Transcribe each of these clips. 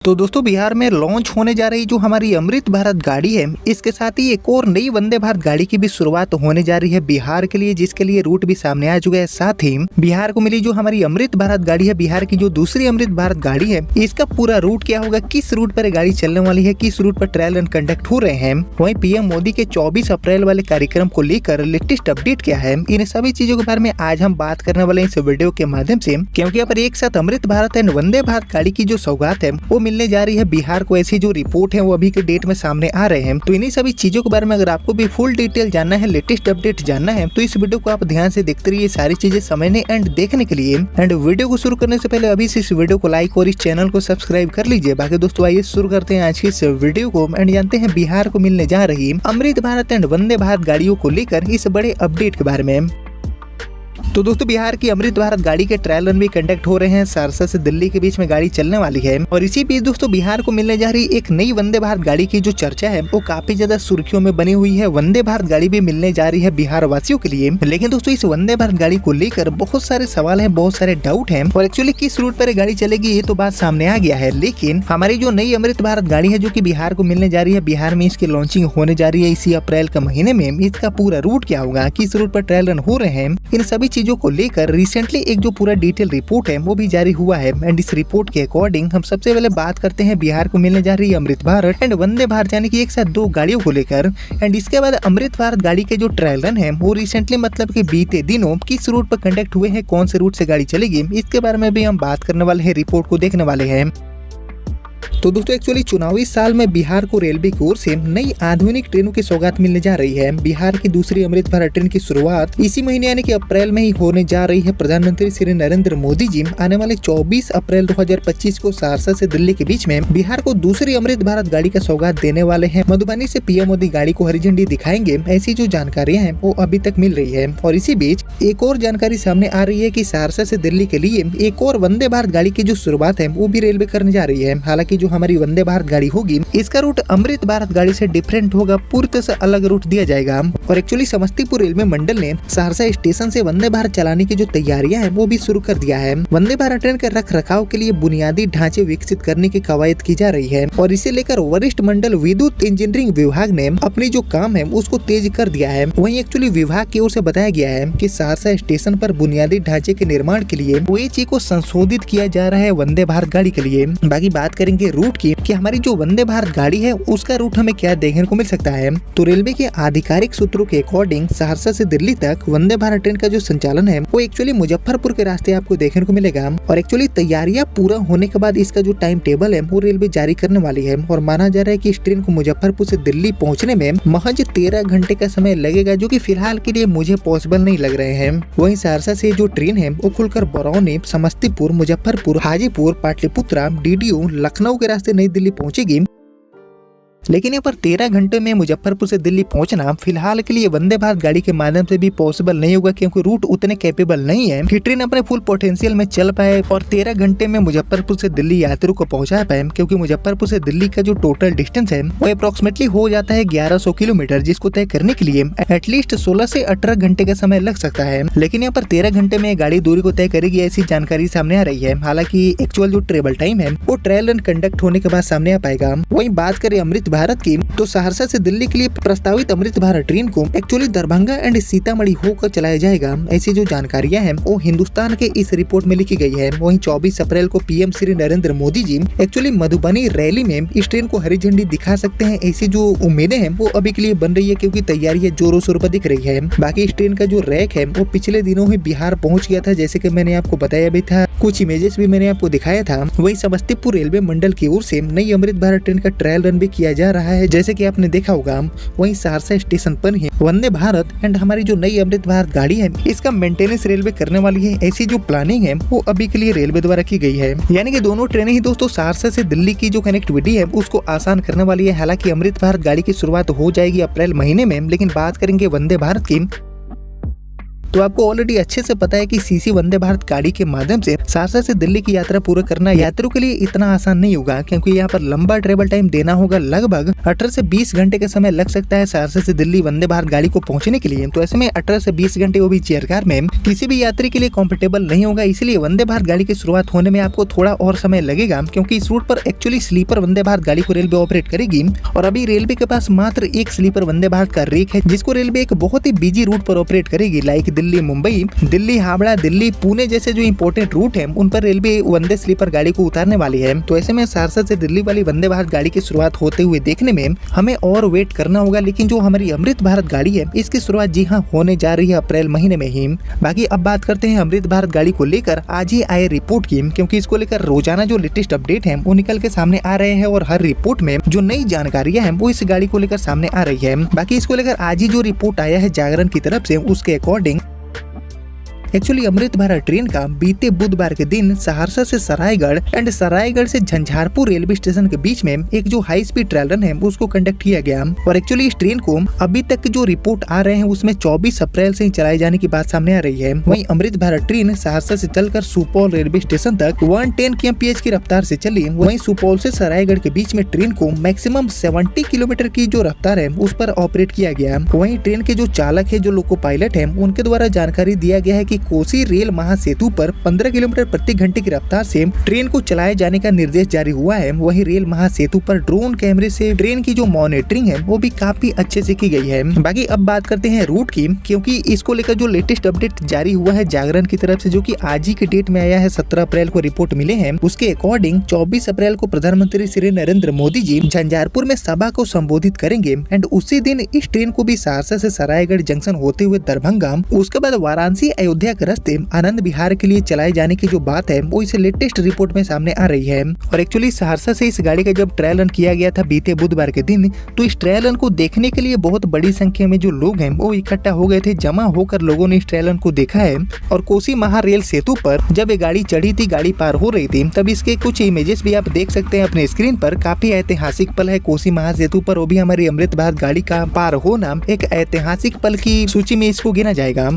तो दोस्तों बिहार में लॉन्च होने जा रही जो हमारी अमृत भारत गाड़ी है, इसके साथ ही एक और नई वंदे भारत गाड़ी की भी शुरुआत होने जा रही है बिहार के लिए, जिसके लिए रूट भी सामने आ चुका है। साथ ही बिहार को मिली जो हमारी अमृत भारत गाड़ी है, बिहार की जो दूसरी अमृत भारत गाड़ी है, इसका पूरा रूट क्या होगा, किस रूट पर गाड़ी चलने वाली है, किस रूट पर ट्रायल रन कंडक्ट हो रहे हैं, वहीं पीएम मोदी के 24 अप्रैल वाले कार्यक्रम को लेकर लेटेस्ट अपडेट क्या है, इन सभी चीजों के बारे में आज हम बात करने वाले हैं इस वीडियो के माध्यम से। क्योंकि यहाँ पर एक साथ अमृत भारत एंड वंदे भारत गाड़ी की जो सौगात है वो मिलने जा रही है बिहार को। ऐसी जो रिपोर्ट है वो अभी के डेट में सामने आ रहे हैं। तो इन्हीं सभी चीजों के बारे में अगर आपको भी फुल डिटेल जानना है, लेटेस्ट अपडेट जानना है, तो इस वीडियो को आप ध्यान से देखते रहिए सारी चीजें समझने एंड देखने के लिए। एंड वीडियो को शुरू करने से पहले अभी से इस वीडियो को लाइक और इस चैनल को सब्सक्राइब कर लीजिए। बाकी दोस्तों आइए शुरू करते हैं आज की इस वीडियो को एंड जानते हैं बिहार को मिलने जा रही अमृत भारत एंड वंदे भारत गाड़ियों को लेकर इस बड़े अपडेट के बारे में। तो दोस्तों बिहार की अमृत भारत गाड़ी के ट्रायल रन भी कंडक्ट हो रहे हैं। सहरसा से दिल्ली के बीच में गाड़ी चलने वाली है और इसी बीच दोस्तों बिहार को मिलने जा रही एक नई वंदे भारत गाड़ी की जो चर्चा है वो काफी ज्यादा सुर्खियों में बनी हुई है। वंदे भारत गाड़ी भी मिलने जा रही है बिहार वासियों के लिए। लेकिन दोस्तों इस वंदे भारत गाड़ी को लेकर बहुत सारे सवाल है, बहुत सारे डाउट है और एक्चुअली किस रूट पर गाड़ी चलेगी ये तो बात सामने आ गया है। लेकिन हमारी जो नई अमृत भारत गाड़ी है जो की बिहार को मिलने जा रही है, बिहार में इसकी लॉन्चिंग होने जा रही है इसी अप्रैल के महीने में। इसका पूरा रूट क्या होगा, किस रूट पर ट्रायल रन हो रहे हैं, इन सभी चीजों को लेकर रिसेंटली एक जो पूरा डिटेल रिपोर्ट है वो भी जारी हुआ है। एंड इस रिपोर्ट के अकॉर्डिंग हम सबसे पहले बात करते हैं बिहार को मिलने जा रही अमृत भारत एंड वंदे भारत यानी कि एक साथ दो गाड़ियों को लेकर। एंड इसके बाद अमृत भारत गाड़ी के जो ट्रायल रन है वो रिसेंटली मतलब कि बीते दिनों किस रूट पर कंडक्ट हुए हैं, कौन से रूट से गाड़ी चलेगी, इसके बारे में भी हम बात करने वाले हैं, रिपोर्ट को देखने वाले हैं। तो दोस्तों एक्चुअली चुनावी साल में बिहार को रेलवे की ओर से नई आधुनिक ट्रेनों की सौगात मिलने जा रही है। बिहार की दूसरी अमृत भारत ट्रेन की शुरुआत इसी महीने यानी कि अप्रैल में ही होने जा रही है। प्रधानमंत्री श्री नरेंद्र मोदी जी आने वाले 24 अप्रैल 2025 को सहरसा से दिल्ली के बीच में बिहार को दूसरी अमृत भारत गाड़ी का सौगात देने वाले हैं। मधुबनी से पीएम मोदी गाड़ी को हरी झंडी दिखाएंगे, ऐसी जो जानकारियां हैं वो अभी तक मिल रही है। और इसी बीच एक और जानकारी सामने आ रही है कि सहरसा से दिल्ली के लिए एक और वंदे भारत गाड़ी की जो शुरुआत है वो भी रेलवे करने जा रही है। हालांकि जो हमारी वंदे भारत गाड़ी होगी इसका रूट अमृत भारत गाड़ी से डिफरेंट होगा, पूरी तरह से अलग रूट दिया जाएगा। और एक्चुअली समस्तीपुर रेलवे मंडल ने सहरसा स्टेशन से वंदे भारत चलाने की जो तैयारियां हैं वो भी शुरू कर दिया है। वंदे भारत ट्रेन के रख रखाव के लिए बुनियादी ढांचे विकसित करने की कवायद की जा रही है और इसे लेकर वरिष्ठ मंडल विद्युत इंजीनियरिंग विभाग ने अपनी जो काम है उसको तेज कर दिया है। वहीं एक्चुअली विभाग की ओर से बताया गया है कि सहरसा स्टेशन पर बुनियादी ढांचे के निर्माण के लिए ओएचई को संशोधित किया जा रहा है वंदे भारत गाड़ी के लिए। बाकी बात करेंगे रूट की कि हमारी जो वंदे भारत गाड़ी है उसका रूट हमें क्या देखने को मिल सकता है। तो रेलवे के आधिकारिक सूत्रों के अकॉर्डिंग सहरसा से दिल्ली तक वंदे भारत ट्रेन का जो संचालन है वो एक्चुअली मुजफ्फरपुर के रास्ते आपको देखने को मिलेगा। और एक्चुअली तैयारियां पूरा होने के बाद इसका जो टाइम टेबल है वो रेलवे जारी करने वाली है और माना जा रहा है कि इस ट्रेन को मुजफ्फरपुर से दिल्ली पहुँचने में महज 13 घंटे का समय लगेगा, जो की फिलहाल के लिए मुझे पॉसिबल नहीं लग रहे हैं। वहीं सहरसा से जो ट्रेन है वो खुलकर बरौनी, समस्तीपुर, मुजफ्फरपुर, हाजीपुर, पाटलिपुत्रा, डीडीयू, लखनऊ के रास्ते नई दिल्ली पहुंचेगी। लेकिन यहाँ पर 13 घंटे में मुजफ्फरपुर से दिल्ली पहुंचना फिलहाल के लिए वंदे भारत गाड़ी के माध्यम से भी पॉसिबल नहीं होगा, क्योंकि रूट उतने कैपेबल नहीं है कि ट्रेन अपने फुल पोटेंशियल में चल पाए और 13 घंटे में मुजफ्फरपुर से दिल्ली यात्रियों को पहुंचा पाए। क्योंकि मुजफ्फरपुर से दिल्ली का जो टोटल डिस्टेंस है वो अप्रोक्सीमेटली हो जाता है 1100 किलोमीटर, जिसको तय करने के लिए एटलीस्ट 16 से 18 घंटे का समय लग सकता है। लेकिन यहाँ पर 13 घंटे में गाड़ी दूरी को तय करेगी, ऐसी जानकारी सामने आ रही है। हालांकि एक्चुअल जो ट्रेवल टाइम है वो ट्रायल रन कंडक्ट होने के बाद सामने आ पाएगा। वहीं बात करें अमृत भारत की, तो सहरसा से दिल्ली के लिए प्रस्तावित अमृत भारत ट्रेन को एक्चुअली दरभंगा एंड सीतामढ़ी होकर चलाया जाएगा। ऐसी जो जानकारियां हैं वो हिंदुस्तान के इस रिपोर्ट में लिखी गई है। वहीं 24 अप्रैल को PM Shri Narendra Modi ji actually Madhubani rally में इस ट्रेन को हरी झंडी दिखा सकते हैं। ऐसी जो उम्मीदें हैं वो अभी के लिए बन रही है, क्योंकि तैयारियां जोरों शोरों पर दिख रही है। बाकी इस ट्रेन का जो रैक है वो पिछले दिनों ही बिहार पहुँच गया था, जैसे की मैंने आपको बताया भी था, कुछ इमेजेस भी मैंने आपको दिखाया था। वही समस्तीपुर रेलवे मंडल की ओर से नई अमृत भारत ट्रेन का ट्रायल रन भी किया जा रहा है, जैसे कि आपने देखा होगा। वहीं सहरसा स्टेशन पर ही वंदे भारत एंड हमारी जो नई अमृत भारत गाड़ी है इसका मेंटेनेंस रेलवे करने वाली है। ऐसी जो प्लानिंग है वो अभी के लिए रेलवे द्वारा की गई है। यानी कि दोनों ट्रेनें ही दोस्तों सहरसा से दिल्ली की जो कनेक्टिविटी है उसको आसान करने वाली है। हालांकि अमृत भारत गाड़ी की शुरुआत हो जाएगी अप्रैल महीने में, लेकिन बात करेंगे वंदे भारत की, तो आपको ऑलरेडी अच्छे से पता है कि सीसी वंदे भारत गाड़ी के माध्यम से सहरसा से दिल्ली की यात्रा पूरा करना यात्रियों के लिए इतना आसान नहीं होगा, क्योंकि यहाँ पर लंबा ट्रेवल टाइम देना होगा। लगभग 18 से 20 घंटे का समय लग सकता है सहरसा से दिल्ली वंदे भारत गाड़ी को पहुंचने के लिए। तो ऐसे में 18 से 20 घंटे वो भी चेयर कार में किसी भी यात्री के लिए कंफर्टेबल नहीं होगा। इसलिए वंदे भारत गाड़ी की शुरुआत होने में आपको थोड़ा और समय लगेगा, क्योंकि इस रूट पर एक्चुअली स्लीपर वंदे भारत गाड़ी को रेलवे ऑपरेट करेगी और अभी रेलवे के पास मात्र एक स्लीपर वंदे भारत का रेक है, जिसको रेलवे एक बहुत ही बिजी रूट पर ऑपरेट करेगी। लाइक दिल्ली मुंबई, दिल्ली हावड़ा, दिल्ली पुणे जैसे जो इंपॉर्टेंट रूट है उन पर रेलवे वंदे स्लीपर गाड़ी को उतारने वाली है। तो ऐसे में सहरसा से दिल्ली वाली वंदे भारत गाड़ी की शुरुआत होते हुए देखने में हमें और वेट करना होगा। लेकिन जो हमारी अमृत भारत गाड़ी है इसकी शुरुआत जी हाँ होने जा रही है अप्रैल महीने में ही। बाकी अब बात करते हैं अमृत भारत गाड़ी को लेकर आज ही आए रिपोर्ट की, क्योंकि इसको लेकर रोजाना जो लेटेस्ट अपडेट है वो निकल के सामने आ रहे हैं और हर रिपोर्ट में जो नई जानकारियां हैं वो इस गाड़ी को लेकर सामने आ रही है। बाकी इसको लेकर आज ही जो रिपोर्ट आया है जागरण की तरफ से उसके according actually Amrit Bharat train का बीते बुधवार के दिन सहरसा से सरायगढ़ एंड सरायगढ़ से झंझारपुर रेलवे स्टेशन के बीच में एक जो हाई स्पीड ट्रायल रन है उसको कंडक्ट किया गया। और एक्चुअली इस ट्रेन को अभी तक जो रिपोर्ट आ रहे हैं उसमें 24 अप्रैल से ही चलाए जाने की बात सामने आ रही है। वहीं अमृत भारत ट्रेन सहरसा से चलकर सुपौल रेलवे स्टेशन तक 110 kmph की रफ्तार से चली। वहीं सुपौल से सरायगढ़ के बीच में ट्रेन को मैक्सिमम 70 किलोमीटर की जो रफ्तार है उस पर ऑपरेट किया गया। वहीं ट्रेन के जो चालक है, जो लोको पायलट है, उनके द्वारा जानकारी दिया गया है कि कोसी रेल महासेतु पर 15 किलोमीटर प्रति घंटे की रफ्तार से ट्रेन को चलाए जाने का निर्देश जारी हुआ है। वहीं रेल महासेतु पर ड्रोन कैमरे से ट्रेन की जो मॉनिटरिंग है वो भी काफी अच्छे से की गई है। बाकी अब बात करते हैं रूट की, क्योंकि इसको लेकर जो लेटेस्ट अपडेट जारी हुआ है जागरण की तरफ से, जो कि आज ही के डेट में आया है 17 अप्रैल को रिपोर्ट मिले हैं। उसके अकॉर्डिंग 24 अप्रैल को प्रधानमंत्री श्री नरेंद्र मोदी जी झंझारपुर में सभा को संबोधित करेंगे एंड उसी दिन इस ट्रेन को भी सहरसा से सरायगढ़ जंक्शन होते हुए दरभंगा, उसके बाद वाराणसी अयोध्या के रास्ते आनंद विहार के लिए चलाए जाने की जो बात है वो इस लेटेस्ट रिपोर्ट में सामने आ रही है। और एक्चुअली सहरसा से इस गाड़ी का जब ट्रायल रन किया गया था बीते बुधवार के दिन, तो इस ट्रायल रन को देखने के लिए बहुत बड़ी संख्या में जो लोग हैं वो इकट्ठा हो गए थे। जमा होकर लोगों ने इस ट्रायल रन को देखा है। और कोसी महा रेल सेतु पर जब ये गाड़ी चढ़ी थी, गाड़ी पार हो रही थी, तब इसके कुछ इमेजेस भी आप देख सकते हैं अपने स्क्रीन पर। काफी ऐतिहासिक पल है कोसी महा सेतु पर, वो भी हमारी अमृत भारत गाड़ी का पार होना एक ऐतिहासिक पल की सूची में इसको गिना जाएगा।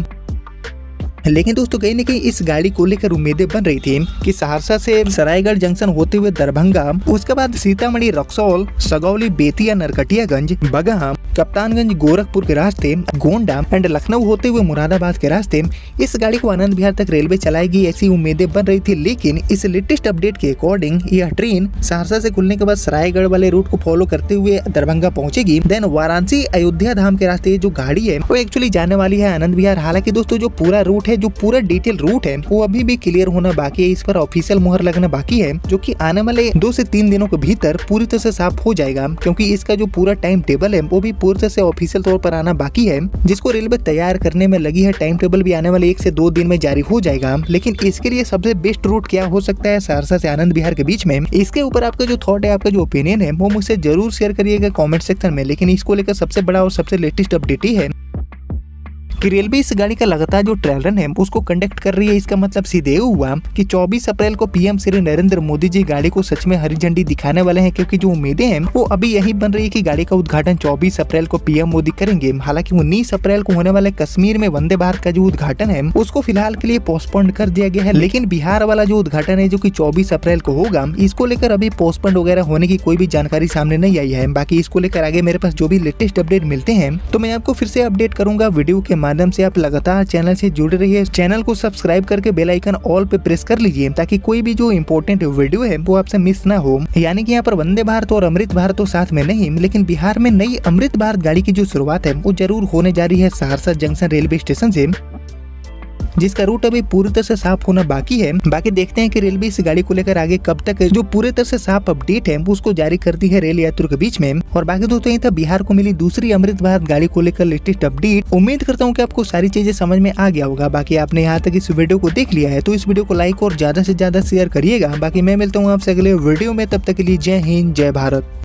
लेकिन दोस्तों कहीं न कहीं इस गाड़ी को लेकर उम्मीदें बन रही थी कि सहरसा से सरायगढ़ जंक्शन होते हुए दरभंगा, उसके बाद सीतामढ़ी, रक्सौल, सगौली, बेतिया, नरकटियागंज, बगहा, कप्तानगंज, गोरखपुर के रास्ते, गोंडा एंड लखनऊ होते हुए मुरादाबाद के रास्ते इस गाड़ी को आनंद विहार तक रेलवे चलाएगी, ऐसी उम्मीदें बन रही थी। लेकिन इस लेटेस्ट अपडेट के अकॉर्डिंग यह ट्रेन सहरसा से खुलने के बाद सरायगढ़ वाले रूट को फॉलो करते हुए दरभंगा पहुंचेगी। देन वाराणसी अयोध्या धाम के रास्ते जो गाड़ी है वो एक्चुअली जाने वाली है आनंद विहार। हालांकि दोस्तों जो पूरा रूट है, जो पूरा डिटेल रूट है वो अभी भी क्लियर होना बाकी है, इस पर ऑफिशियल मुहर लगना बाकी है, जो कि आने वाले 2 से 3 दिनों के भीतर पूरी तरह से साफ हो जाएगा। क्योंकि इसका जो पूरा टाइम टेबल है वो भी पूरी तरह से ऑफिशियल तौर पर आना बाकी है, जिसको रेलवे तैयार करने में लगी है। टाइम टेबल भी आने वाले 1 से 2 दिन में जारी हो जाएगा। लेकिन इसके लिए सबसे बेस्ट रूट क्या हो सकता है सहरसा से आनंद विहार के बीच में, इसके ऊपर आपका जो थॉट है, आपका जो ओपिनियन है वो मुझसे जरूर शेयर करिएगा कमेंट सेक्शन में। लेकिन इसको लेकर सबसे बड़ा और सबसे लेटेस्ट अपडेट ही है कि रेलवे इस गाड़ी का लगातार जो ट्रायल रन है उसको कंडक्ट कर रही है। इसका मतलब सीधे हुआ कि 24 अप्रैल को पीएम श्री नरेंद्र मोदी जी गाड़ी को सच में हरी झंडी दिखाने वाले हैं, क्योंकि जो उम्मीदें हैं वो अभी यही बन रही है कि गाड़ी का उद्घाटन 24 अप्रैल को पीएम मोदी करेंगे। हालांकि 19 अप्रैल को होने वाले कश्मीर में वंदे भारत का जो उद्घाटन है उसको फिलहाल के लिए पोस्टपोन कर दिया गया है। लेकिन बिहार वाला जो उद्घाटन है जो कि 24 अप्रैल को होगा, इसको लेकर अभी पोस्टपोन वगैरह होने की कोई भी जानकारी सामने नहीं आई है। बाकी इसको लेकर आगे मेरे पास जो भी लेटेस्ट अपडेट मिलते हैं तो मैं आपको फिर से अपडेट करूंगा वीडियो के माध्यम से। आप लगातार चैनल से जुड़े रहिए, चैनल को सब्सक्राइब करके बेल आइकन ऑल पे प्रेस कर लीजिए, ताकि कोई भी जो इंपॉर्टेंट वीडियो है वो आपसे मिस ना हो। यानी कि यहाँ पर वंदे भारत और अमृत भारत तो साथ में नहीं, लेकिन बिहार में नई अमृत भारत गाड़ी की जो शुरुआत है वो जरूर होने जा रही है सहरसा जंक्शन रेलवे स्टेशन से, जिसका रूट अभी पूरी तरह से साफ होना बाकी है। बाकी देखते हैं कि रेलवे इस गाड़ी को लेकर आगे कब तक जो पूरी तरह से साफ अपडेट है उसको जारी करती है रेल यात्रियों के बीच में। और बाकी दोस्तों ये था बिहार को मिली दूसरी अमृत भारत गाड़ी को लेकर लेटेस्ट अपडेट। उम्मीद करता हूँ कि आपको सारी चीजें समझ में आ गया होगा। बाकी आपने यहाँ तक इस वीडियो को देख लिया है तो इस वीडियो को लाइक और ज्यादा से ज्यादा शेयर करिएगा। बाकी मैं मिलता हूँ आपसे अगले वीडियो में, तब तक के लिए जय हिंद, जय भारत।